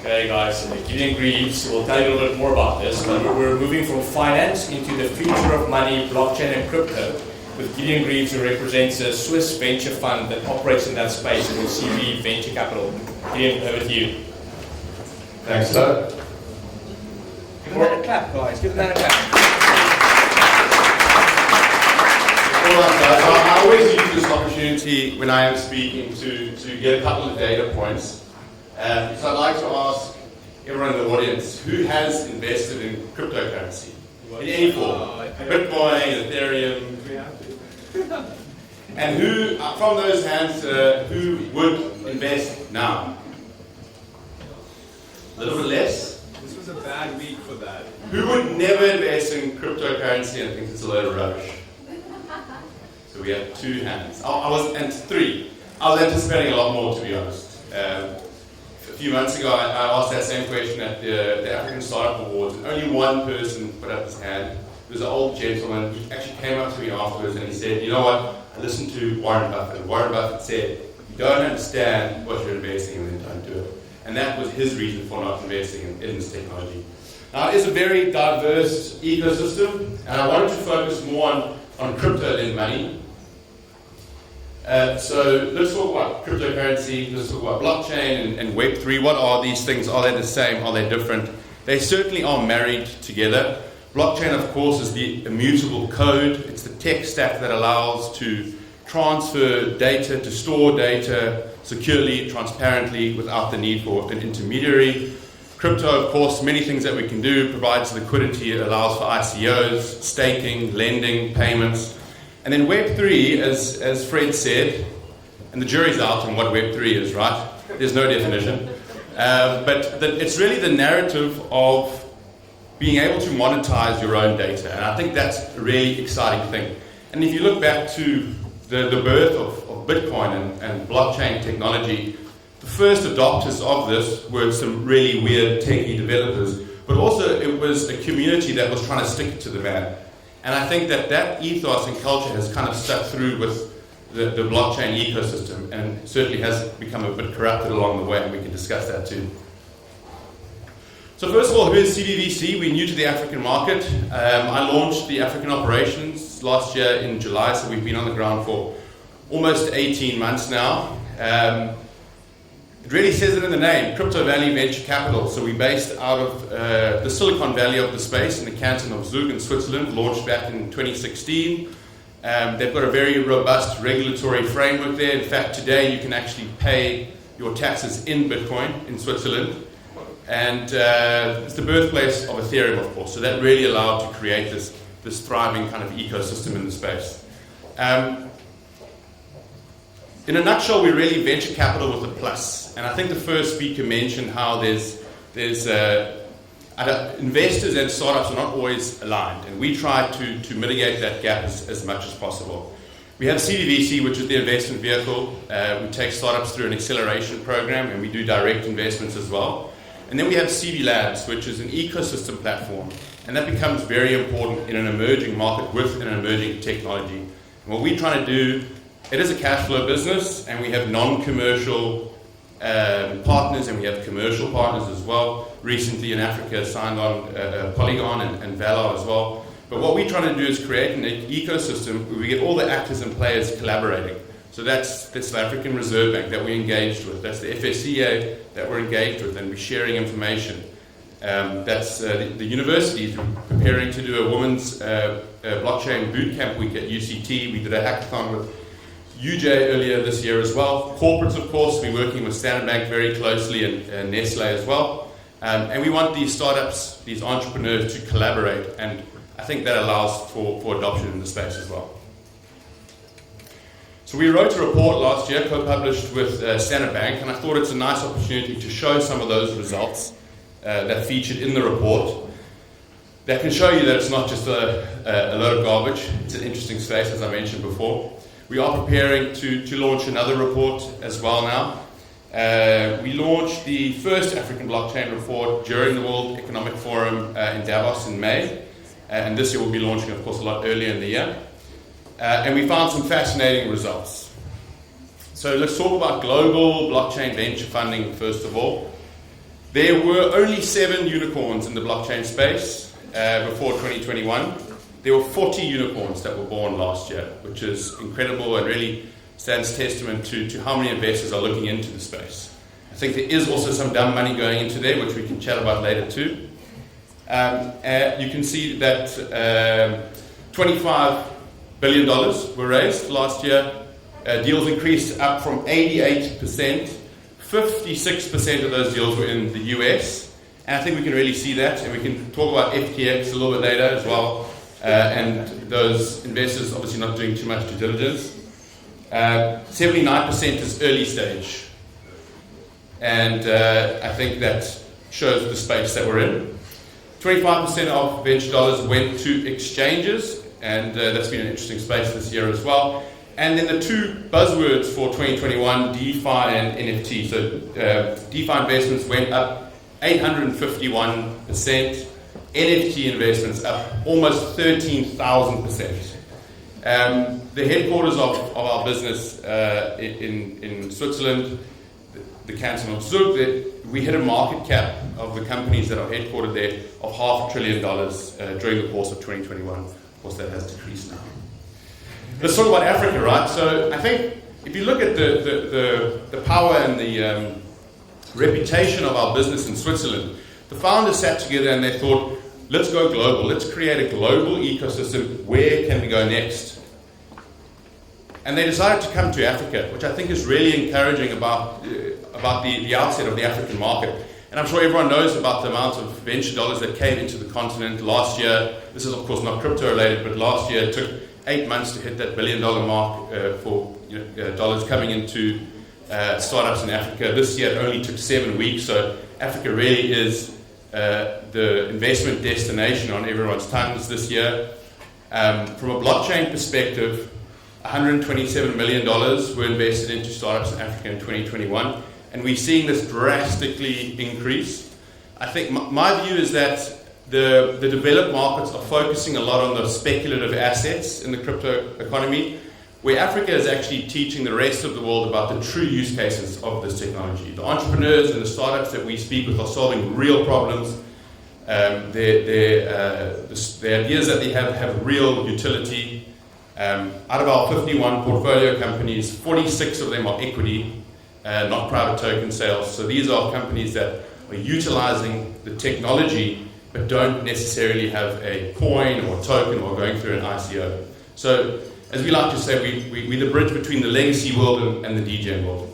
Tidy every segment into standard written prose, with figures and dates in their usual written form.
Okay guys, Gideon Greaves will tell you a little bit more about this, but we're moving from finance into the future of money, blockchain and crypto, with Gideon Greaves, who represents a Swiss venture fund that operates in that space with CV Venture Capital. Gideon, over to you. Thanks, Doug. Give them a clap, guys. Give them a clap. All right, guys. I always use this opportunity when I am speaking to get a couple of data points. So I'd like to ask everyone in the audience, who has invested in cryptocurrency? In any form? Bitcoin, Ethereum? And who, from those hands, who would invest now? A little bit less? This was a bad week for that. Who would never invest in cryptocurrency and thinks it's a load of rubbish? So we have 2 hands. And 3. I was anticipating a lot more, to be honest. A few months ago, I asked that same question at the African Startup Awards, and only one person put up his hand. It was an old gentleman. He actually came up to me afterwards and he said, "You know what? I listened to Warren Buffett. And Warren Buffett said, you don't understand what you're investing in, then don't do it." And that was his reason for not investing in this technology. Now, it is a very diverse ecosystem, and I wanted to focus more on crypto than money. So let's talk about cryptocurrency, let's talk about blockchain and Web3. What are these things? Are they the same? Are they different? They certainly are married together. Blockchain, of course, is the immutable code. It's the tech stack that allows to transfer data, to store data securely, transparently, without the need for an intermediary. Crypto, of course, many things that we can do, provides liquidity, it allows for ICOs, staking, lending, payments. And then Web3, as Fred said, and the jury's out on what Web3 is, right? There's no definition. But it's really the narrative of being able to monetize your own data. And I think that's a really exciting thing. And if you look back to the birth of Bitcoin and blockchain technology, the first adopters of this were some really weird techie developers, but also it was a community that was trying to stick it to the man. And I think that ethos and culture has kind of stuck through with the blockchain ecosystem, and certainly has become a bit corrupted along the way, and we can discuss that too. So first of all, who is CBVC? We're new to the African market. I launched the African operations last year in July, so we've been on the ground for almost 18 months now. It really says it in the name, Crypto Valley Venture Capital. So we're based out of the Silicon Valley of the space in the canton of Zug in Switzerland, launched back in 2016. They've got a very robust regulatory framework there. In fact, today you can actually pay your taxes in Bitcoin in Switzerland. And it's the birthplace of Ethereum, of course. So that really allowed to create this thriving kind of ecosystem in the space. In a nutshell, we're really venture capital with a plus. And I think the first speaker mentioned how there's investors and startups are not always aligned. And we try to mitigate that gap as much as possible. We have CBVC, which is the investment vehicle. We take startups through an acceleration program, and we do direct investments as well. And then we have CB Labs, which is an ecosystem platform. And that becomes very important in an emerging market with an emerging technology. And what we're trying to do, it is a cash flow business, and we have non-commercial partners, and we have commercial partners as well. Recently in Africa, signed on Polygon and Valar as well. But what we're trying to do is create an ecosystem where we get all the actors and players collaborating. So that's the African Reserve Bank that we're engaged with. That's the FSCA that we're engaged with, and we're sharing information. That's the universities. We're preparing to do a women's blockchain bootcamp week at UCT. We did a hackathon with UJ earlier this year as well. Corporates, of course, we're working with Standard Bank very closely, and Nestle as well. And we want these startups, these entrepreneurs to collaborate, and I think that allows for adoption in the space as well. So we wrote a report last year, co-published with Standard Bank, and I thought it's a nice opportunity to show some of those results that featured in the report. That can show you that it's not just a load of garbage. It's an interesting space, as I mentioned before. We are preparing to launch another report as well now. We launched the first African blockchain report during the World Economic Forum in Davos in May. And this year we'll be launching, of course, a lot earlier in the year. And we found some fascinating results. So let's talk about global blockchain venture funding first of all. There were only 7 unicorns in the blockchain space before 2021. There were 40 unicorns that were born last year, which is incredible and really stands testament to how many investors are looking into the space. I think there is also some dumb money going into there, which we can chat about later too. You can see that $25 billion were raised last year. Deals increased up from 88%. 56% of those deals were in the US. And I think we can really see that. And we can talk about FTX a little bit later as well. And those investors obviously not doing too much due diligence. 79% is early stage. And I think that shows the space that we're in. 25% of venture dollars went to exchanges, and that's been an interesting space this year as well. And then the 2 buzzwords for 2021, DeFi and NFT. So DeFi investments went up 851%. NFT investments up almost 13,000%. The headquarters of our business in Switzerland, the canton of Zug, we hit a market cap of the companies that are headquartered there of $500 billion during the course of 2021. Of course, that has decreased now. Let's talk about Africa, right? So I think if you look at the power and the reputation of our business in Switzerland, the founders sat together and they thought, let's go global. Let's create a global ecosystem. Where can we go next? And they decided to come to Africa, which I think is really encouraging about the outset of the African market. And I'm sure everyone knows about the amount of venture dollars that came into the continent last year. This is, of course, not crypto related, but last year it took 8 months to hit that $1 billion mark for dollars coming into startups in Africa. This year it only took 7 weeks, so Africa really is the investment destination on everyone's tongues this year. From a blockchain perspective, $127 million were invested into startups in Africa in 2021, and we're seeing this drastically increase. I think my view is that the developed markets are focusing a lot on the speculative assets in the crypto economy, where Africa is actually teaching the rest of the world about the true use cases of this technology. The entrepreneurs and the startups that we speak with are solving real problems. The ideas that they have real utility. Out of our 51 portfolio companies, 46 of them are equity, not private token sales. So these are companies that are utilizing the technology but don't necessarily have a coin or token or going through an ICO. So as we like to say, we're the bridge between the legacy world and the DGen world.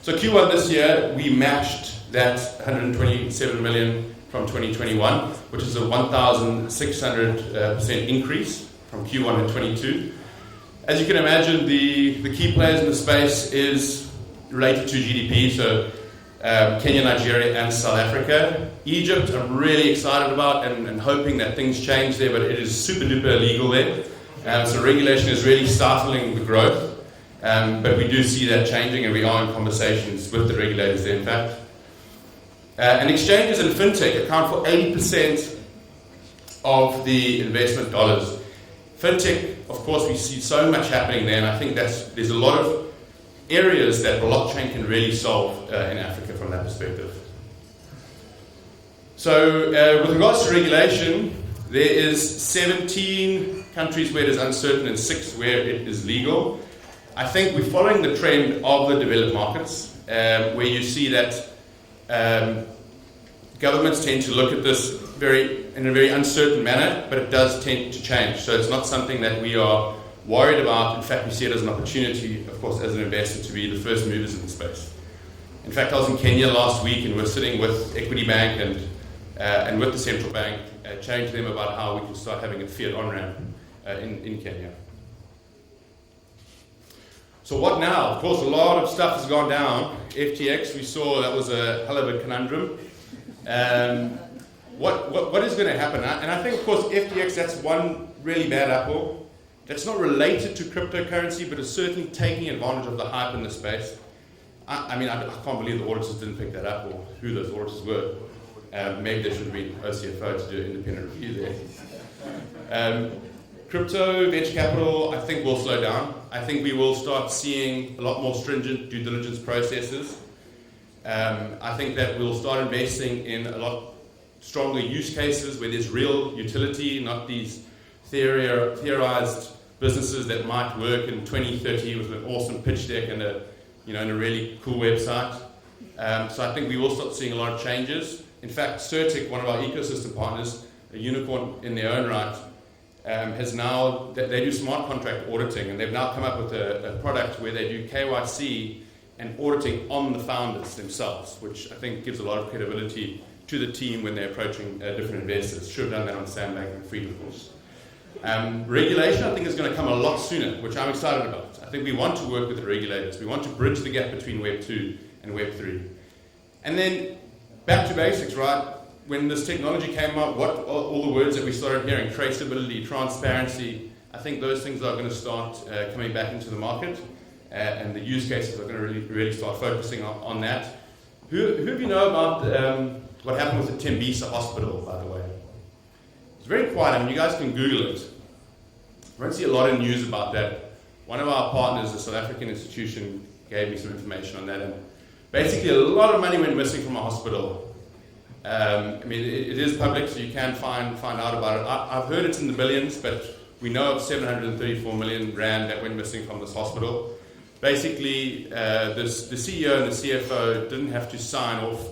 So Q1 this year, we matched that 127 million from 2021, which is a 1,600% increase from Q1 in 22. As you can imagine, the key players in the space is related to GDP, so Kenya, Nigeria, and South Africa. Egypt, I'm really excited about and hoping that things change there, but it is super duper illegal there. So regulation is really stifling the growth, but we do see that changing, and we are in conversations with the regulators there, in fact. And exchanges and fintech account for 80% of the investment dollars. Fintech, of course, we see so much happening there, and I think there's a lot of areas that blockchain can really solve in Africa from that perspective. So with regards to regulation, there is 17 countries where it is uncertain and 6 where it is legal. I think we're following the trend of the developed markets, where you see that governments tend to look at this in a very uncertain manner, but it does tend to change. So it's not something that we are worried about. In fact, we see it as an opportunity, of course, as an investor, to be the first movers in the space. In fact, I was in Kenya last week, and we're sitting with Equity Bank and with the central bank, chatting to them about how we can start having a fiat on-ramp in Kenya. So what now? Of course, a lot of stuff has gone down. FTX, we saw that was a hell of a conundrum. What is going to happen? And I think, of course, FTX, that's one really bad apple. That's not related to cryptocurrency, but is certainly taking advantage of the hype in the space. I can't believe the auditors didn't pick that up, or who those auditors were. Maybe there should have been OCFO to do an independent review there. Crypto, venture capital, I think will slow down. I think we will start seeing a lot more stringent due diligence processes. I think that we'll start investing in a lot stronger use cases where there's real utility, not these theorized businesses that might work in 2030 with an awesome pitch deck and a really cool website. So I think we will start seeing a lot of changes. In fact, Certic, one of our ecosystem partners, a unicorn in their own right, has now, they do smart contract auditing, and they've now come up with a product where they do KYC and auditing on the founders themselves, which I think gives a lot of credibility to the team when they're approaching different investors. Should have done that on Sandbank and Freed, of course. Regulation, I think, is going to come a lot sooner, which I'm excited about. I think we want to work with the regulators. We want to bridge the gap between Web 2 and Web 3. And then back to basics, right? When this technology came up, what all the words that we started hearing, traceability, transparency, I think those things are going to start coming back into the market, and the use cases are going to really start focusing on that. Who of you know about what happened with the Tembisa hospital, by the way? It's very quiet. I mean, you guys can Google it. I don't see a lot of news about that. One of our partners, a South African institution, gave me some information on that. And basically, a lot of money went missing from a hospital. I mean, it is public, so you can find out about it. I've heard it's in the billions, but we know of 734 million rand that went missing from this hospital. Basically, the CEO and the CFO didn't have to sign off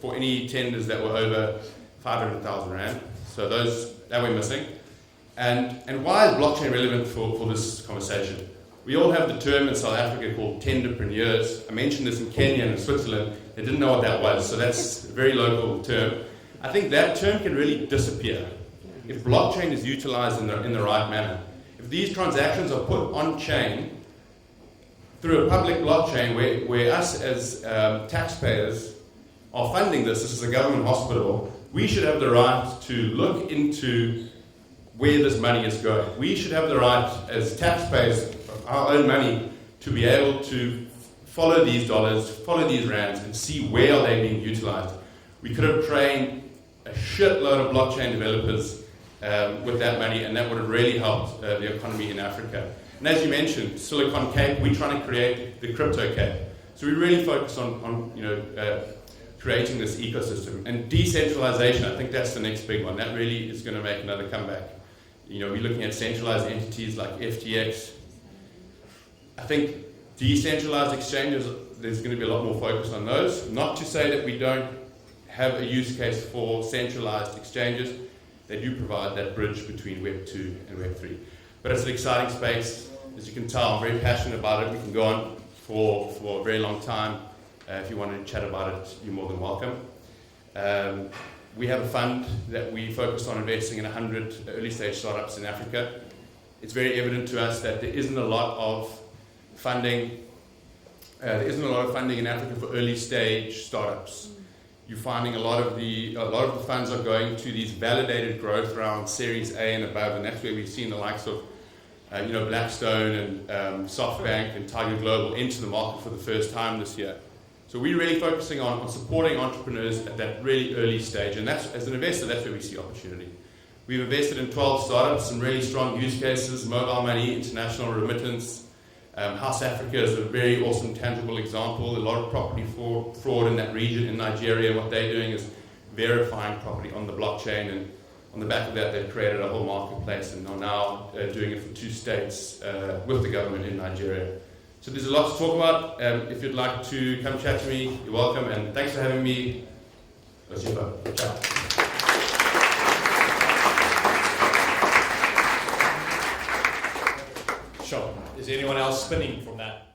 for any tenders that were over 500,000 rand. So that went missing. And why is blockchain relevant for this conversation? We all have the term in South Africa called tenderpreneurs. I mentioned this in Kenya and in Switzerland. They didn't know what that was, so that's a very local term. I think that term can really disappear if blockchain is utilized in the right manner. If these transactions are put on-chain through a public blockchain where us as taxpayers are funding this is a government hospital, we should have the right to look into where this money is going. We should have the right as taxpayers of our own money to be able to follow these dollars, follow these rands, and see where are they being utilized. We could have trained a shitload of blockchain developers with that money, and that would have really helped the economy in Africa. And as you mentioned, Silicon Cape, we're trying to create the crypto Cape. So we really focus on creating this ecosystem. And decentralization, I think that's the next big one. That really is going to make another comeback. We're looking at centralized entities like FTX. I think decentralized exchanges, there's going to be a lot more focus on those. Not to say that we don't have a use case for centralized exchanges. They do provide that bridge between Web 2 and Web 3. But it's an exciting space. As you can tell, I'm very passionate about it. We can go on for a very long time. If you want to chat about it, you're more than welcome. We have a fund that we focus on investing in 100 early stage startups in Africa. It's very evident to us that there isn't a lot of funding. There isn't a lot of funding in Africa for early stage startups. You're finding a lot of the funds are going to these validated growth rounds, Series A and above, and that's where we've seen the likes of Blackstone and SoftBank and Tiger Global into the market for the first time this year. So we're really focusing on supporting entrepreneurs at that really early stage, and that's, as an investor, that's where we see opportunity. We've invested in 12 startups, some really strong use cases, mobile money, international remittance. House Africa is a very awesome, tangible example. A lot of property fraud in that region in Nigeria. What they're doing is verifying property on the blockchain, and on the back of that, they've created a whole marketplace and are now doing it for 2 states with the government in Nigeria. So there's a lot to talk about. If you'd like to come chat to me, you're welcome, and thanks for having me. Ciao. Sure. Is anyone else spinning from that?